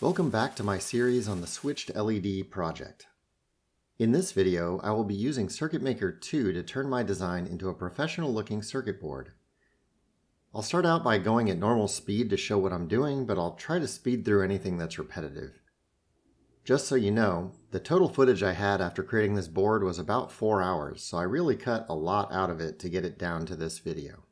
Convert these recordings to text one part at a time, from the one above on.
Welcome back to my series on the switched LED project. In this video, I will be using CircuitMaker 2 to turn my design into a professional-looking circuit board. I'll start out by going at normal speed to show what I'm doing, but I'll try to speed through anything that's repetitive. Just so you know, the total footage I had after creating this board was about 4 hours, so I really cut a lot out of it to get it down to this video.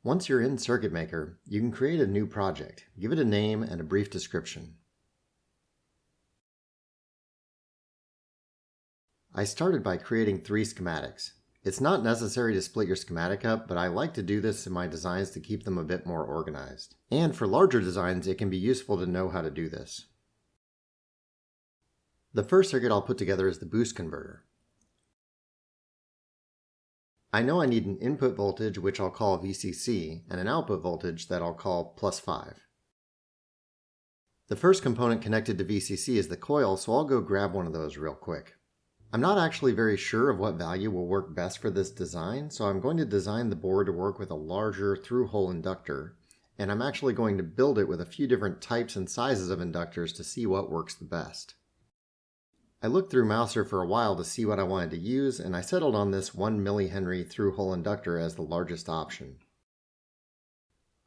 Once you're in CircuitMaker, you can create a new project, give it a name and a brief description. I started by creating 3 schematics. It's not necessary to split your schematic up, but I like to do this in my designs to keep them a bit more organized. And for larger designs, it can be useful to know how to do this. The first circuit I'll put together is the boost converter. I know I need an input voltage, which I'll call VCC, and an output voltage that I'll call +5. The first component connected to VCC is the coil, so I'll go grab one of those real quick. I'm not actually very sure of what value will work best for this design, so I'm going to design the board to work with a larger through-hole inductor, and I'm actually going to build it with a few different types and sizes of inductors to see what works the best. I looked through Mouser for a while to see what I wanted to use, and I settled on this 1 millihenry through-hole inductor as the largest option.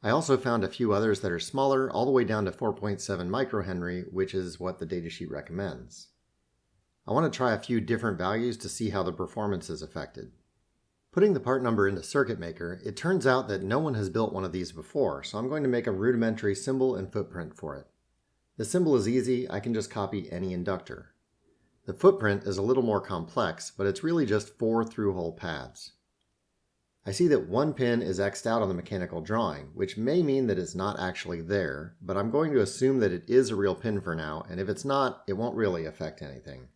I also found a few others that are smaller, all the way down to 4.7 microhenry, which is what the datasheet recommends. I want to try a few different values to see how the performance is affected. Putting the part number into CircuitMaker, it turns out that no one has built one of these before, so I'm going to make a rudimentary symbol and footprint for it. The symbol is easy, I can just copy any inductor. The footprint is a little more complex, but it's really just 4 through-hole paths. I see that one pin is X'd out on the mechanical drawing, which may mean that it's not actually there, but I'm going to assume that it is a real pin for now, and if it's not, it won't really affect anything.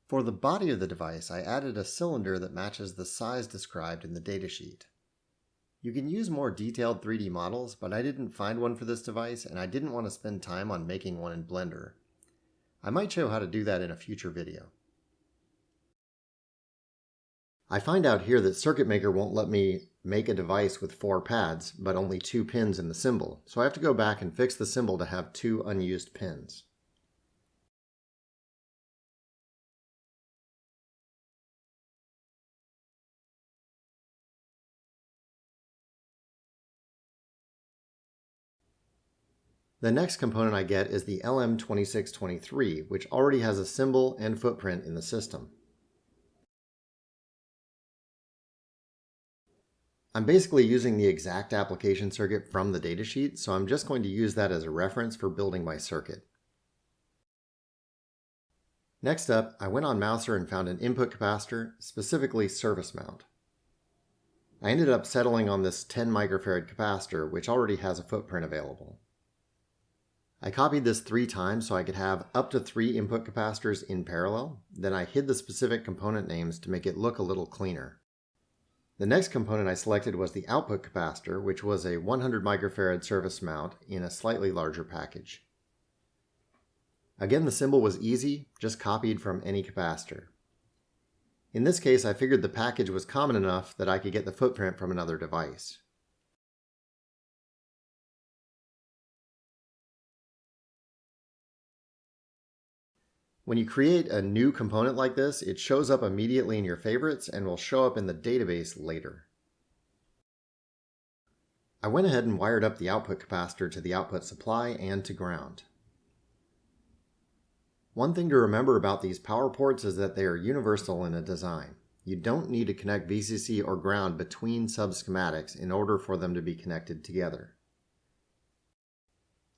For the body of the device, I added a cylinder that matches the size described in the datasheet. You can use more detailed 3D models, but I didn't find one for this device, and I didn't want to spend time on making one in Blender. I might show how to do that in a future video. I find out here that CircuitMaker won't let me make a device with 4 pads, but only 2 pins in the symbol, so I have to go back and fix the symbol to have 2 unused pins. The next component I get is the LM2623, which already has a symbol and footprint in the system. I'm basically using the exact application circuit from the datasheet, so I'm just going to use that as a reference for building my circuit. Next up, I went on Mouser and found an input capacitor, specifically service mount. I ended up settling on this 10 microfarad capacitor, which already has a footprint available. I copied this 3 times so I could have up to 3 input capacitors in parallel, then I hid the specific component names to make it look a little cleaner. The next component I selected was the output capacitor, which was a 100 microfarad service mount in a slightly larger package. Again, the symbol was easy, just copied from any capacitor. In this case, I figured the package was common enough that I could get the footprint from another device. When you create a new component like this, it shows up immediately in your favorites and will show up in the database later. I went ahead and wired up the output capacitor to the output supply and to ground. One thing to remember about these power ports is that they are universal in a design. You don't need to connect VCC or ground between sub-schematics in order for them to be connected together.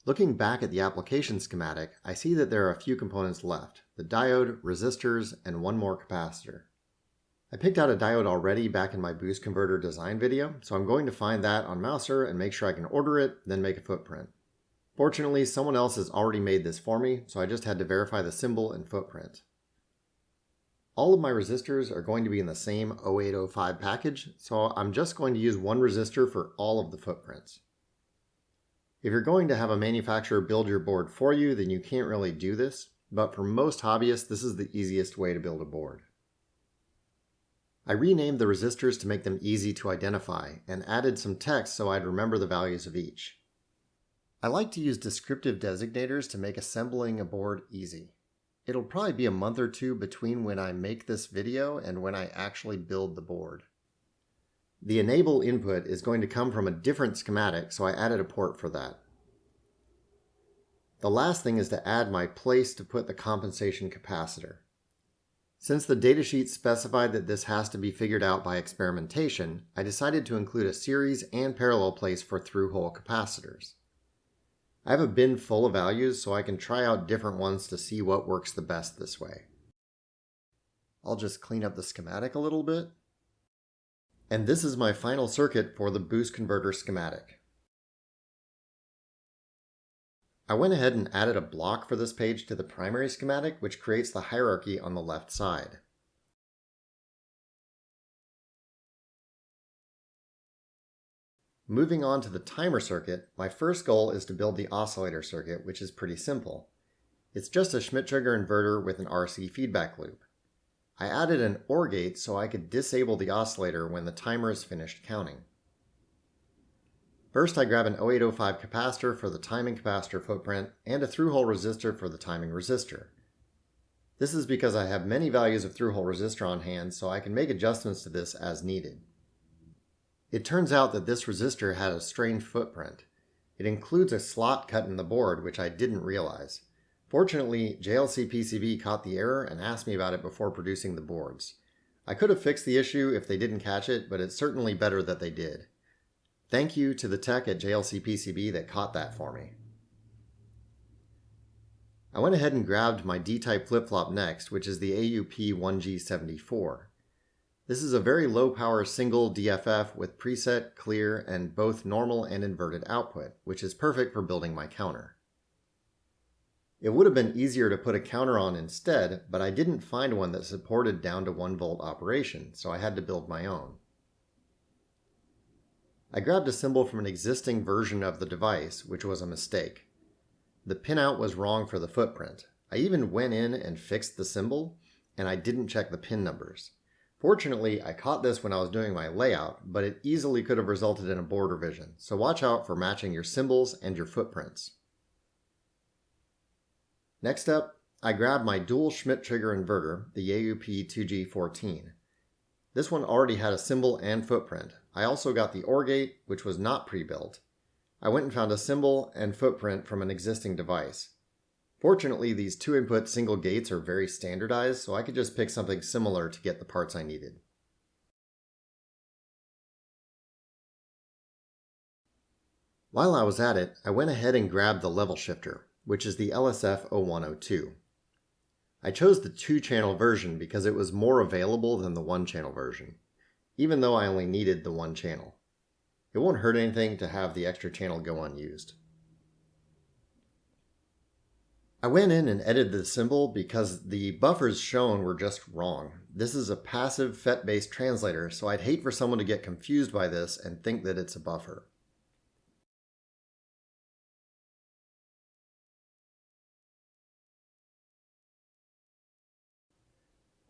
Looking back at the application schematic, I see that there are a few components left: the diode, resistors, and one more capacitor. I picked out a diode already back in my boost converter design video, so I'm going to find that on Mouser and make sure I can order it, then make a footprint. Fortunately, someone else has already made this for me, so I just had to verify the symbol and footprint. All of my resistors are going to be in the same 0805 package, so I'm just going to use one resistor for all of the footprints. If you're going to have a manufacturer build your board for you, then you can't really do this, but for most hobbyists, this is the easiest way to build a board. I renamed the resistors to make them easy to identify and added some text so I'd remember the values of each. I like to use descriptive designators to make assembling a board easy. It'll probably be a month or two between when I make this video and when I actually build the board. The enable input is going to come from a different schematic, so I added a port for that. The last thing is to add my place to put the compensation capacitor. Since the datasheet specified that this has to be figured out by experimentation, I decided to include a series and parallel place for through-hole capacitors. I have a bin full of values so I can try out different ones to see what works the best this way. I'll just clean up the schematic a little bit. And this is my final circuit for the boost converter schematic. I went ahead and added a block for this page to the primary schematic, which creates the hierarchy on the left side. Moving on to the timer circuit, my first goal is to build the oscillator circuit, which is pretty simple. It's just a Schmidt-Trigger inverter with an RC feedback loop. I added an OR gate so I could disable the oscillator when the timer is finished counting. First, I grab an 0805 capacitor for the timing capacitor footprint and a through-hole resistor for the timing resistor. This is because I have many values of through-hole resistor on hand, so I can make adjustments to this as needed. It turns out that this resistor had a strange footprint. It includes a slot cut in the board, which I didn't realize. Fortunately, JLC-PCB caught the error and asked me about it before producing the boards. I could have fixed the issue if they didn't catch it, but it's certainly better that they did. Thank you to the tech at JLC-PCB that caught that for me. I went ahead and grabbed my D-type flip-flop next, which is the AUP1G74. This is a very low-power single DFF with preset, clear, and both normal and inverted output, which is perfect for building my counter. It would have been easier to put a counter on instead, but I didn't find one that supported down to 1 volt operation, so I had to build my own. I grabbed a symbol from an existing version of the device, which was a mistake. The pinout was wrong for the footprint. I even went in and fixed the symbol, and I didn't check the pin numbers. Fortunately, I caught this when I was doing my layout, but it easily could have resulted in a board revision, so watch out for matching your symbols and your footprints. Next up, I grabbed my dual Schmidt-Trigger inverter, the AUP2G14. This one already had a symbol and footprint. I also got the OR gate, which was not pre-built. I went and found a symbol and footprint from an existing device. Fortunately, these 2-input single gates are very standardized, so I could just pick something similar to get the parts I needed. While I was at it, I went ahead and grabbed the level shifter, which is the LSF0102. I chose the 2-channel version because it was more available than the 1-channel version, even though I only needed the 1 channel. It won't hurt anything to have the extra channel go unused. I went in and edited the symbol because the buffers shown were just wrong. This is a passive FET-based translator, so I'd hate for someone to get confused by this and think that it's a buffer.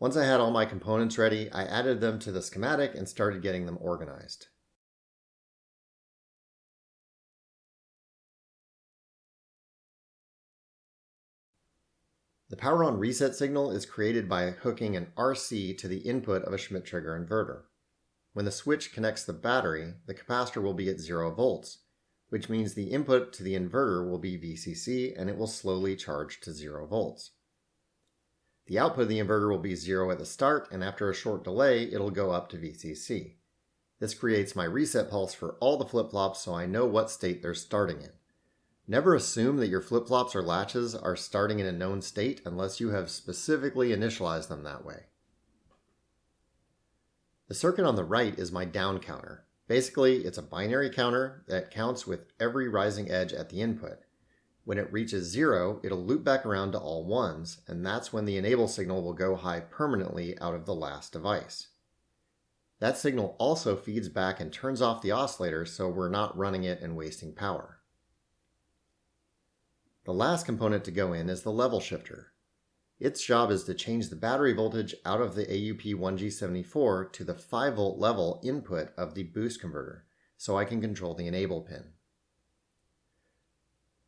Once I had all my components ready, I added them to the schematic and started getting them organized. The power on reset signal is created by hooking an RC to the input of a Schmidt-Trigger inverter. When the switch connects the battery, the capacitor will be at 0 volts, which means the input to the inverter will be VCC and it will slowly charge to 0 volts. The output of the inverter will be 0 at the start, and after a short delay, it'll go up to VCC. This creates my reset pulse for all the flip-flops so I know what state they're starting in. Never assume that your flip-flops or latches are starting in a known state unless you have specifically initialized them that way. The circuit on the right is my down counter. Basically, it's a binary counter that counts with every rising edge at the input. When it reaches 0, it'll loop back around to all 1s, and that's when the enable signal will go high permanently out of the last device. That signal also feeds back and turns off the oscillator so we're not running it and wasting power. The last component to go in is the level shifter. Its job is to change the battery voltage out of the AUP1G74 to the 5-volt level input of the boost converter, so I can control the enable pin.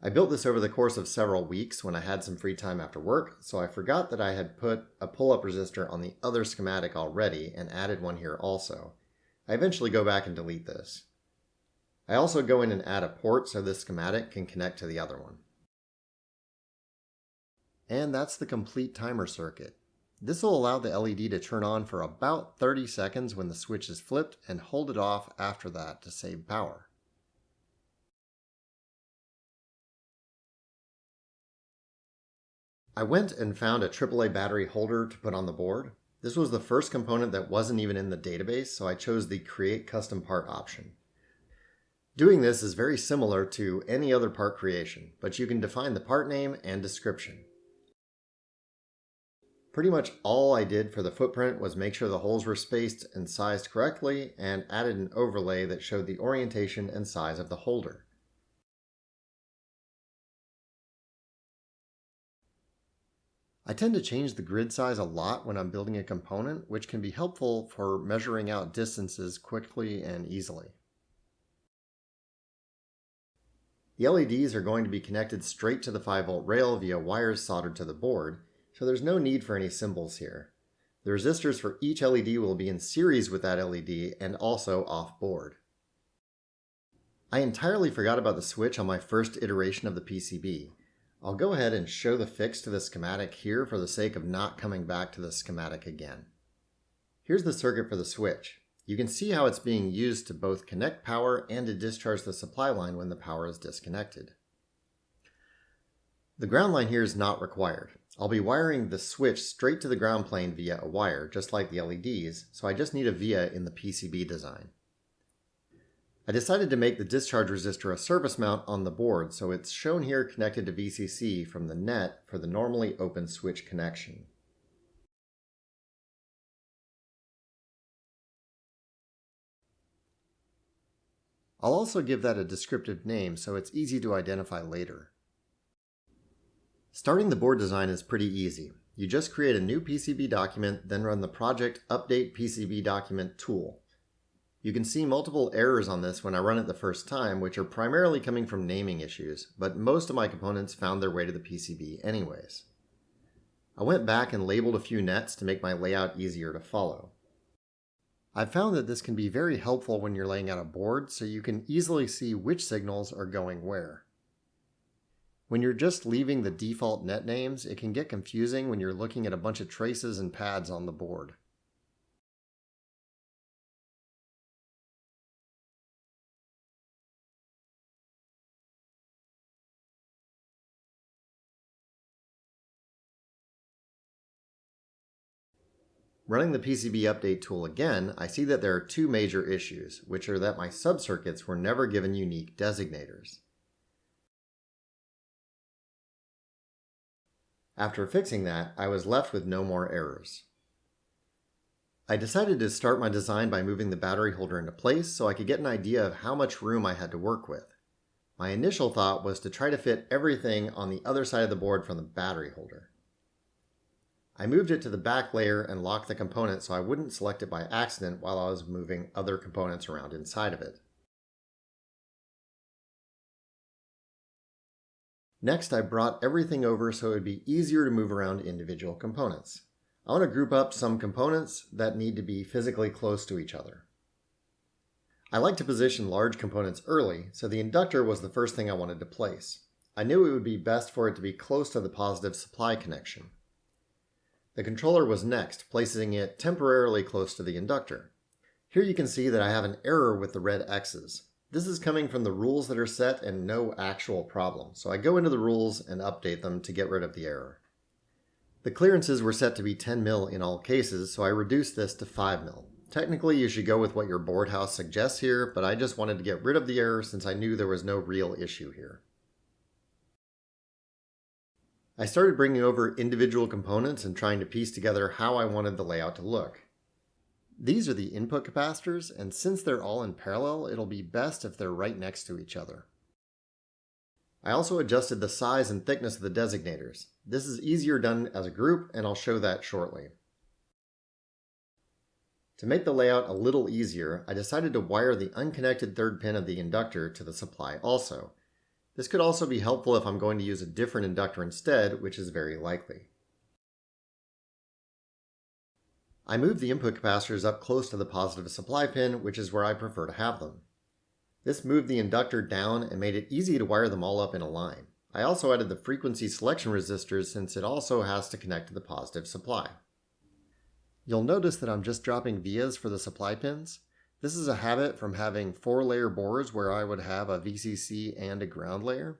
I built this over the course of several weeks when I had some free time after work, so I forgot that I had put a pull-up resistor on the other schematic already and added one here also. I eventually go back and delete this. I also go in and add a port so this schematic can connect to the other one. And that's the complete timer circuit. This will allow the LED to turn on for about 30 seconds when the switch is flipped and hold it off after that to save power. I went and found a AAA battery holder to put on the board. This was the first component that wasn't even in the database, so I chose the Create Custom Part option. Doing this is very similar to any other part creation, but you can define the part name and description. Pretty much all I did for the footprint was make sure the holes were spaced and sized correctly and added an overlay that showed the orientation and size of the holder. I tend to change the grid size a lot when I'm building a component, which can be helpful for measuring out distances quickly and easily. The LEDs are going to be connected straight to the 5-volt rail via wires soldered to the board, so there's no need for any symbols here. The resistors for each LED will be in series with that LED and also off-board. I entirely forgot about the switch on my first iteration of the PCB. I'll go ahead and show the fix to the schematic here for the sake of not coming back to the schematic again. Here's the circuit for the switch. You can see how it's being used to both connect power and to discharge the supply line when the power is disconnected. The ground line here is not required. I'll be wiring the switch straight to the ground plane via a wire, just like the LEDs, so I just need a via in the PCB design. I decided to make the discharge resistor a surface mount on the board, so it's shown here connected to VCC from the net for the normally open switch connection. I'll also give that a descriptive name so it's easy to identify later. Starting the board design is pretty easy. You just create a new PCB document, then run the project update PCB document tool. You can see multiple errors on this when I run it the first time, which are primarily coming from naming issues, but most of my components found their way to the PCB anyways. I went back and labeled a few nets to make my layout easier to follow. I've found that this can be very helpful when you're laying out a board so you can easily see which signals are going where. When you're just leaving the default net names, it can get confusing when you're looking at a bunch of traces and pads on the board. Running the PCB update tool again, I see that there are two major issues, which are that my subcircuits were never given unique designators. After fixing that, I was left with no more errors. I decided to start my design by moving the battery holder into place so I could get an idea of how much room I had to work with. My initial thought was to try to fit everything on the other side of the board from the battery holder. I moved it to the back layer and locked the component so I wouldn't select it by accident while I was moving other components around inside of it. Next, I brought everything over so it would be easier to move around individual components. I want to group up some components that need to be physically close to each other. I like to position large components early, so the inductor was the first thing I wanted to place. I knew it would be best for it to be close to the positive supply connection. The controller was next, placing it temporarily close to the inductor. Here you can see that I have an error with the red X's. This is coming from the rules that are set and no actual problem, so I go into the rules and update them to get rid of the error. The clearances were set to be 10 mil in all cases, so I reduced this to 5 mil. Technically, you should go with what your board house suggests here, but I just wanted to get rid of the error since I knew there was no real issue here. I started bringing over individual components and trying to piece together how I wanted the layout to look. These are the input capacitors, and since they're all in parallel, it'll be best if they're right next to each other. I also adjusted the size and thickness of the designators. This is easier done as a group, and I'll show that shortly. To make the layout a little easier, I decided to wire the unconnected third pin of the inductor to the supply also. This could also be helpful if I'm going to use a different inductor instead, which is very likely. I moved the input capacitors up close to the positive supply pin, which is where I prefer to have them. This moved the inductor down and made it easy to wire them all up in a line. I also added the frequency selection resistors since it also has to connect to the positive supply. You'll notice that I'm just dropping vias for the supply pins. This is a habit from having 4-layer boards where I would have a VCC and a ground layer.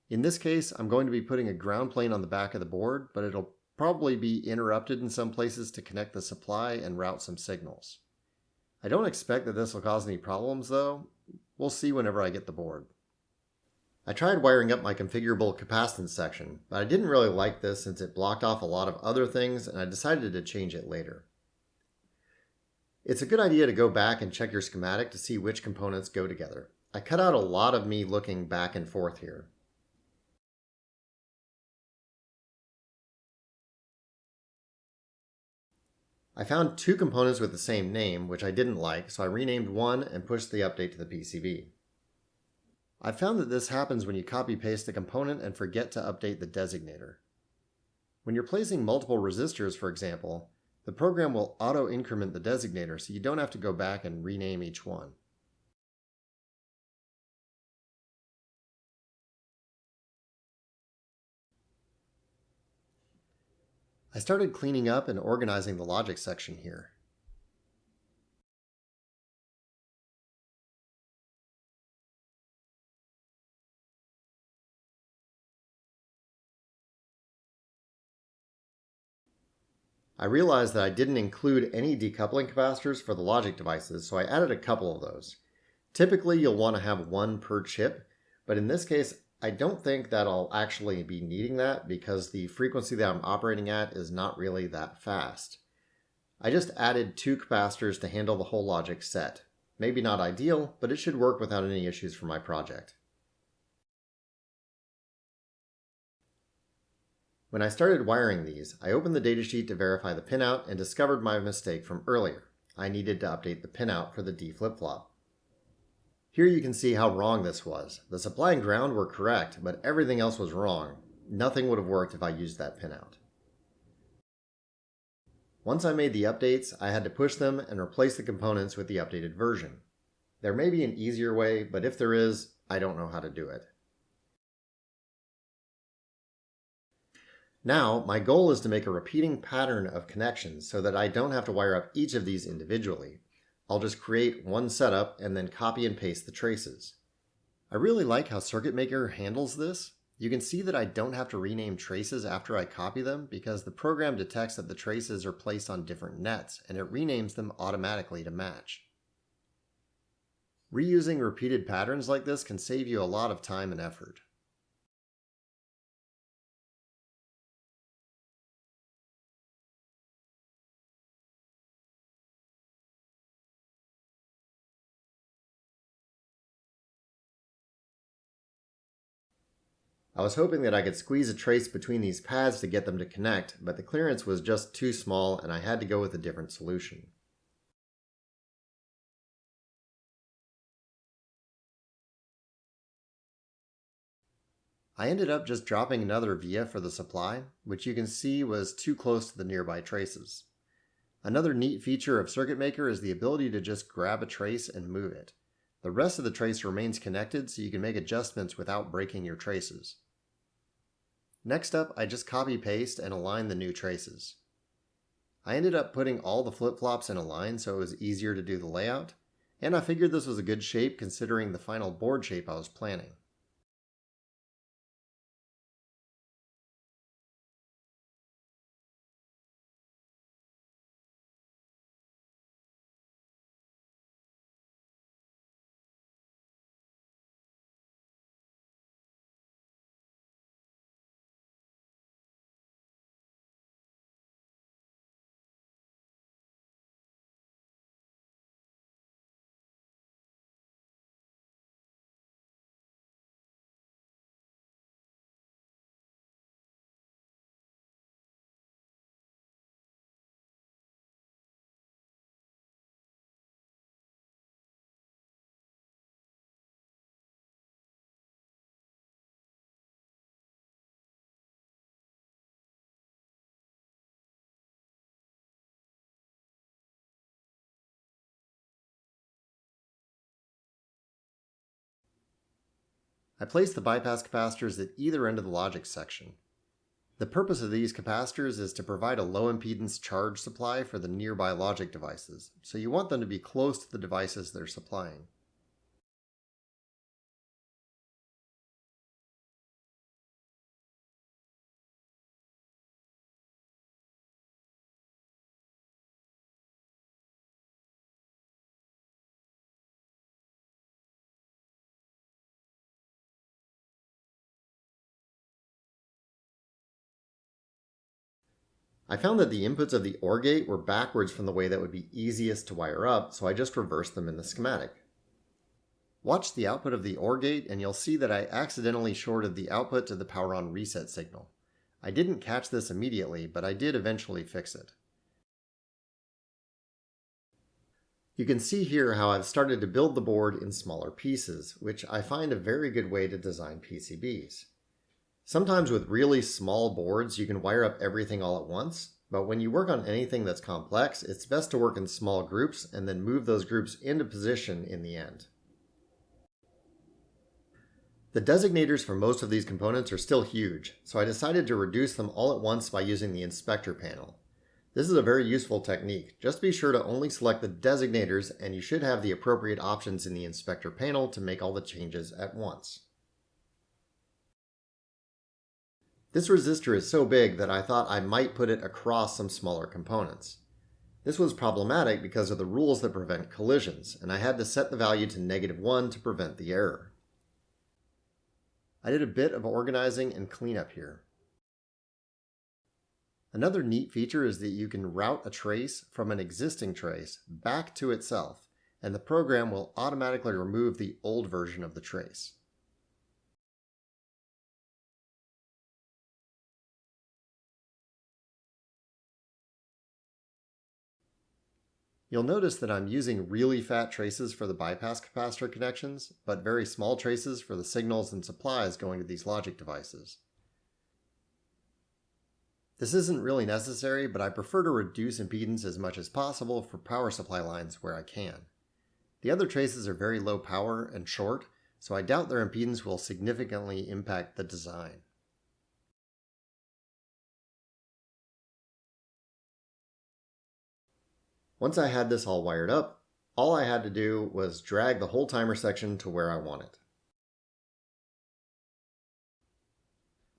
In this case, I'm going to be putting a ground plane on the back of the board, but it'll probably be interrupted in some places to connect the supply and route some signals. I don't expect that this will cause any problems though. We'll see whenever I get the board. I tried wiring up my configurable capacitance section, but I didn't really like this since it blocked off a lot of other things and I decided to change it later. It's a good idea to go back and check your schematic to see which components go together. I cut out a lot of me looking back and forth here. I found 2 components with the same name, which I didn't like, so I renamed one and pushed the update to the PCB. I found that this happens when you copy-paste a component and forget to update the designator. When you're placing multiple resistors, for example, the program will auto-increment the designator so you don't have to go back and rename each one. I started cleaning up and organizing the logic section here. I realized that I didn't include any decoupling capacitors for the logic devices, so I added a couple of those. Typically, you'll want to have one per chip, but in this case, I don't think that I'll actually be needing that because the frequency that I'm operating at is not really that fast. I just added 2 capacitors to handle the whole logic set. Maybe not ideal, but it should work without any issues for my project. When I started wiring these, I opened the datasheet to verify the pinout and discovered my mistake from earlier. I needed to update the pinout for the D flip-flop. Here you can see how wrong this was. The supply and ground were correct, but everything else was wrong. Nothing would have worked if I used that pinout. Once I made the updates, I had to push them and replace the components with the updated version. There may be an easier way, but if there is, I don't know how to do it. Now, my goal is to make a repeating pattern of connections so that I don't have to wire up each of these individually. I'll just create one setup and then copy and paste the traces. I really like how CircuitMaker handles this. You can see that I don't have to rename traces after I copy them because the program detects that the traces are placed on different nets and it renames them automatically to match. Reusing repeated patterns like this can save you a lot of time and effort. I was hoping that I could squeeze a trace between these pads to get them to connect, but the clearance was just too small and I had to go with a different solution. I ended up just dropping another via for the supply, which you can see was too close to the nearby traces. Another neat feature of CircuitMaker is the ability to just grab a trace and move it. The rest of the trace remains connected so you can make adjustments without breaking your traces. Next up, I just copy-paste and align the new traces. I ended up putting all the flip-flops in a line so it was easier to do the layout, and I figured this was a good shape considering the final board shape I was planning. I placed the bypass capacitors at either end of the logic section. The purpose of these capacitors is to provide a low impedance charge supply for the nearby logic devices, so you want them to be close to the devices they're supplying. I found that the inputs of the OR gate were backwards from the way that would be easiest to wire up, so I just reversed them in the schematic. Watch the output of the OR gate and you'll see that I accidentally shorted the output to the power on reset signal. I didn't catch this immediately, but I did eventually fix it. You can see here how I've started to build the board in smaller pieces, which I find a very good way to design PCBs. Sometimes with really small boards, you can wire up everything all at once, but when you work on anything that's complex, it's best to work in small groups and then move those groups into position in the end. The designators for most of these components are still huge, so I decided to reduce them all at once by using the inspector panel. This is a very useful technique. Just be sure to only select the designators and you should have the appropriate options in the inspector panel to make all the changes at once. This resistor is so big that I thought I might put it across some smaller components. This was problematic because of the rules that prevent collisions, and I had to set the value to -1 to prevent the error. I did a bit of organizing and cleanup here. Another neat feature is that you can route a trace from an existing trace back to itself, and the program will automatically remove the old version of the trace. You'll notice that I'm using really fat traces for the bypass capacitor connections, but very small traces for the signals and supplies going to these logic devices. This isn't really necessary, but I prefer to reduce impedance as much as possible for power supply lines where I can. The other traces are very low power and short, so I doubt their impedance will significantly impact the design. Once I had this all wired up, all I had to do was drag the whole timer section to where I want it.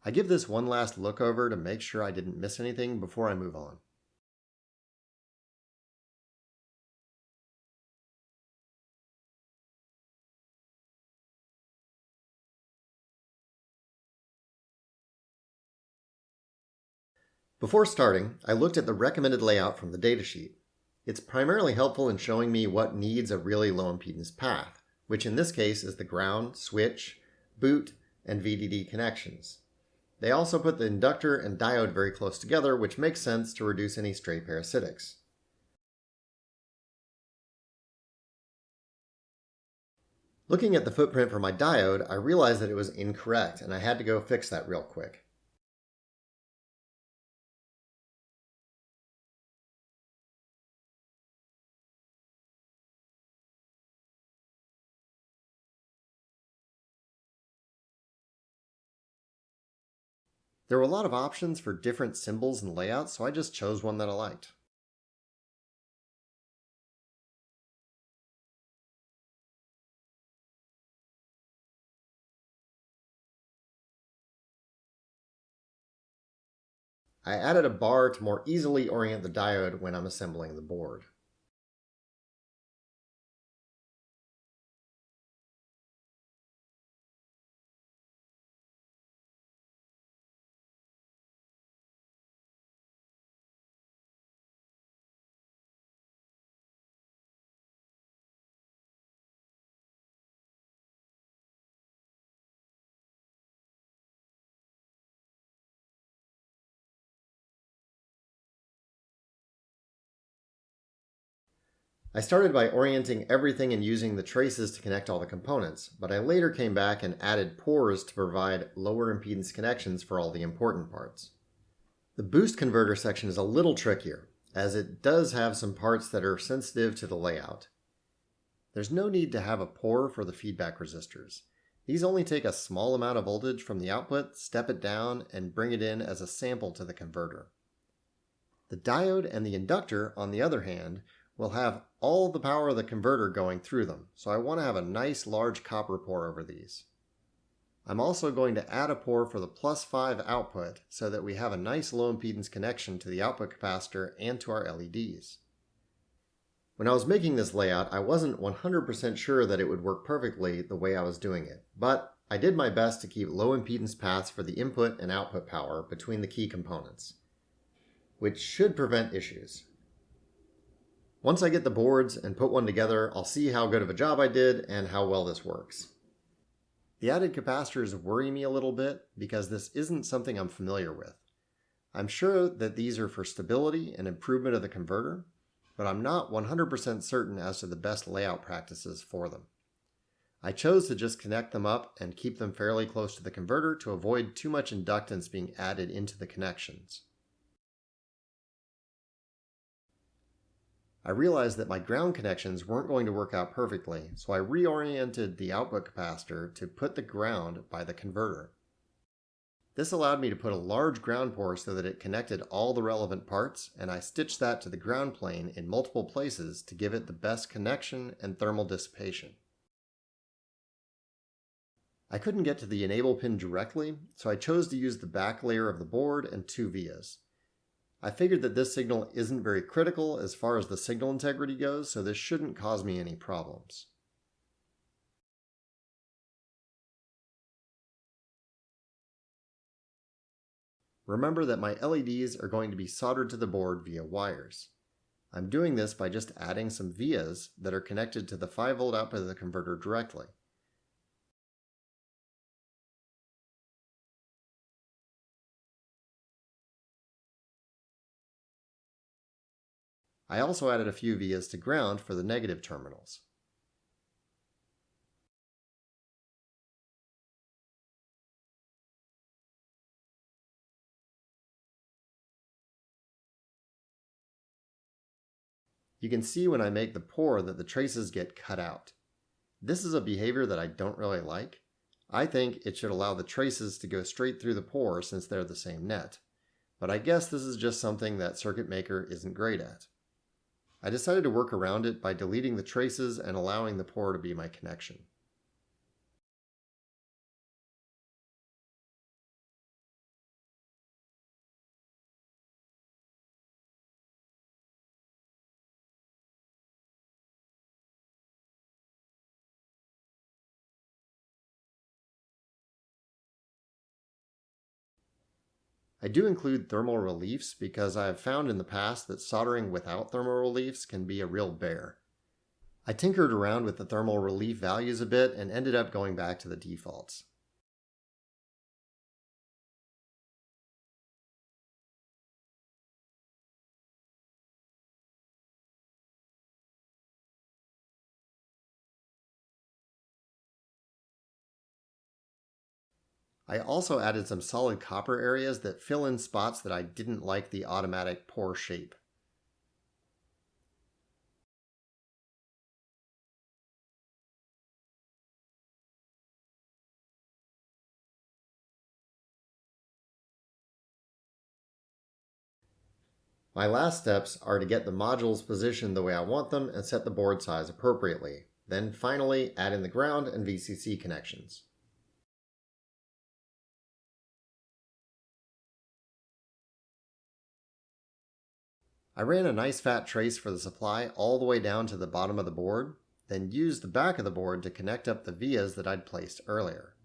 I give this one last look over to make sure I didn't miss anything before I move on. Before starting, I looked at the recommended layout from the datasheet. It's primarily helpful in showing me what needs a really low impedance path, which in this case is the ground, switch, boot, and VDD connections. They also put the inductor and diode very close together, which makes sense to reduce any stray parasitics. Looking at the footprint for my diode, I realized that it was incorrect, and I had to go fix that real quick. There were a lot of options for different symbols and layouts, so I just chose one that I liked. I added a bar to more easily orient the diode when I'm assembling the board. I started by orienting everything and using the traces to connect all the components, but I later came back and added pores to provide lower impedance connections for all the important parts. The boost converter section is a little trickier, as it does have some parts that are sensitive to the layout. There's no need to have a pore for the feedback resistors. These only take a small amount of voltage from the output, step it down, and bring it in as a sample to the converter. The diode and the inductor, on the other hand, will have all the power of the converter going through them, so I want to have a nice large copper pore over these. I'm also going to add a pore for the +5 output so that we have a nice low impedance connection to the output capacitor and to our LEDs. When I was making this layout, I wasn't 100% sure that it would work perfectly the way I was doing it, but I did my best to keep low impedance paths for the input and output power between the key components, which should prevent issues. Once I get the boards and put one together, I'll see how good of a job I did and how well this works. The added capacitors worry me a little bit because this isn't something I'm familiar with. I'm sure that these are for stability and improvement of the converter, but I'm not 100% certain as to the best layout practices for them. I chose to just connect them up and keep them fairly close to the converter to avoid too much inductance being added into the connections. I realized that my ground connections weren't going to work out perfectly, so I reoriented the output capacitor to put the ground by the converter. This allowed me to put a large ground pore so that it connected all the relevant parts, and I stitched that to the ground plane in multiple places to give it the best connection and thermal dissipation. I couldn't get to the enable pin directly, so I chose to use the back layer of the board and 2 vias. I figured that this signal isn't very critical as far as the signal integrity goes, so this shouldn't cause me any problems. Remember that my LEDs are going to be soldered to the board via wires. I'm doing this by just adding some vias that are connected to the 5V output of the converter directly. I also added a few vias to ground for the negative terminals. You can see when I make the pore that the traces get cut out. This is a behavior that I don't really like. I think it should allow the traces to go straight through the pore since they're the same net. But I guess this is just something that CircuitMaker isn't great at. I decided to work around it by deleting the traces and allowing the pore to be my connection. I do include thermal reliefs because I have found in the past that soldering without thermal reliefs can be a real bear. I tinkered around with the thermal relief values a bit and ended up going back to the defaults. I also added some solid copper areas that fill in spots that I didn't like the automatic pore shape. My last steps are to get the modules positioned the way I want them and set the board size appropriately. Then finally add in the ground and VCC connections. I ran a nice fat trace for the supply all the way down to the bottom of the board, then used the back of the board to connect up the vias that I'd placed earlier.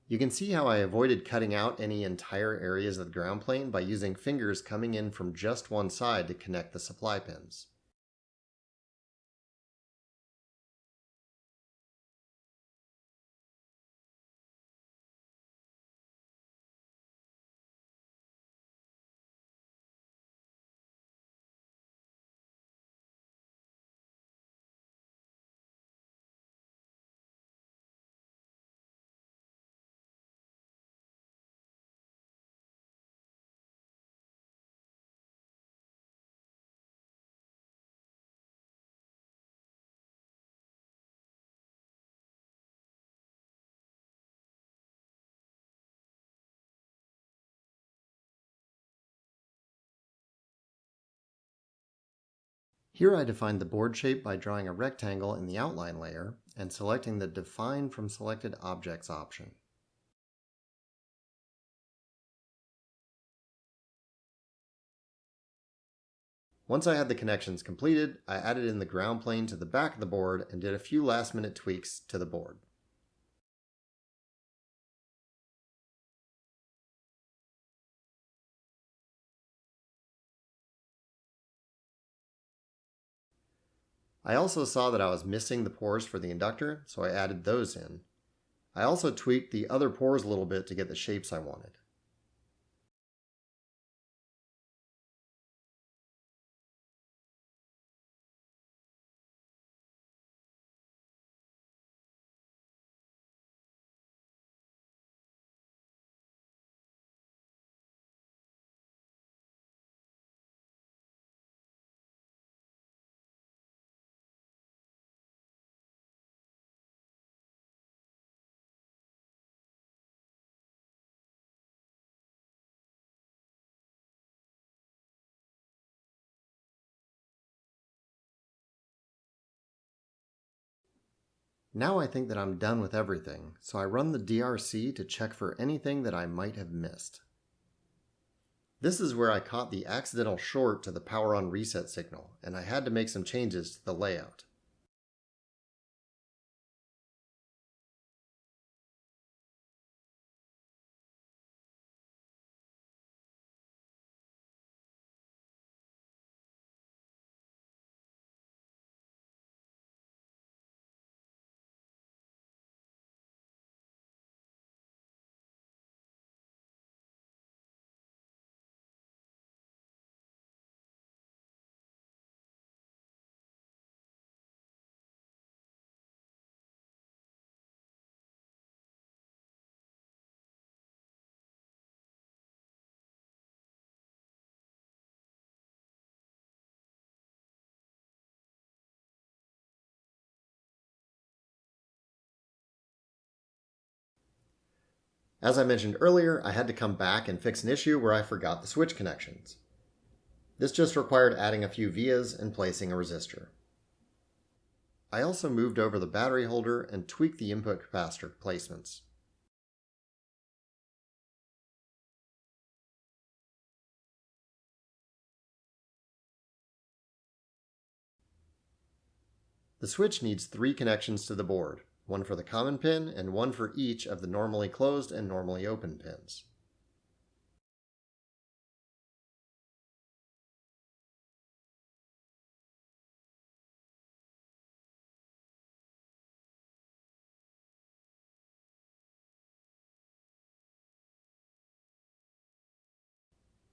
You can see how I avoided cutting out any entire areas of the ground plane by using fingers coming in from just one side to connect the supply pins. Here I defined the board shape by drawing a rectangle in the outline layer and selecting the Define from Selected Objects option. Once I had the connections completed, I added in the ground plane to the back of the board and did a few last-minute tweaks to the board. I also saw that I was missing the pores for the inductor, so I added those in. I also tweaked the other pores a little bit to get the shapes I wanted. Now I think that I'm done with everything, so I run the DRC to check for anything that I might have missed. This is where I caught the accidental short to the power on reset signal, and I had to make some changes to the layout. As I mentioned earlier, I had to come back and fix an issue where I forgot the switch connections. This just required adding a few vias and placing a resistor. I also moved over the battery holder and tweaked the input capacitor placements. The switch needs 3 connections to the board, one for the common pin and one for each of the normally closed and normally open pins.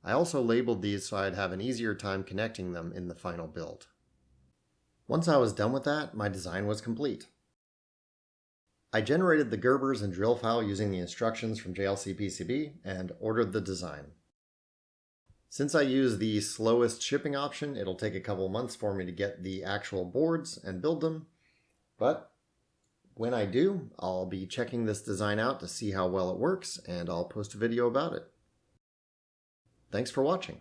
I also labeled these so I'd have an easier time connecting them in the final build. Once I was done with that, my design was complete. I generated the Gerbers and drill file using the instructions from JLC-PCB and ordered the design. Since I use the slowest shipping option, it'll take a couple months for me to get the actual boards and build them, but when I do, I'll be checking this design out to see how well it works, and I'll post a video about it. Thanks for watching.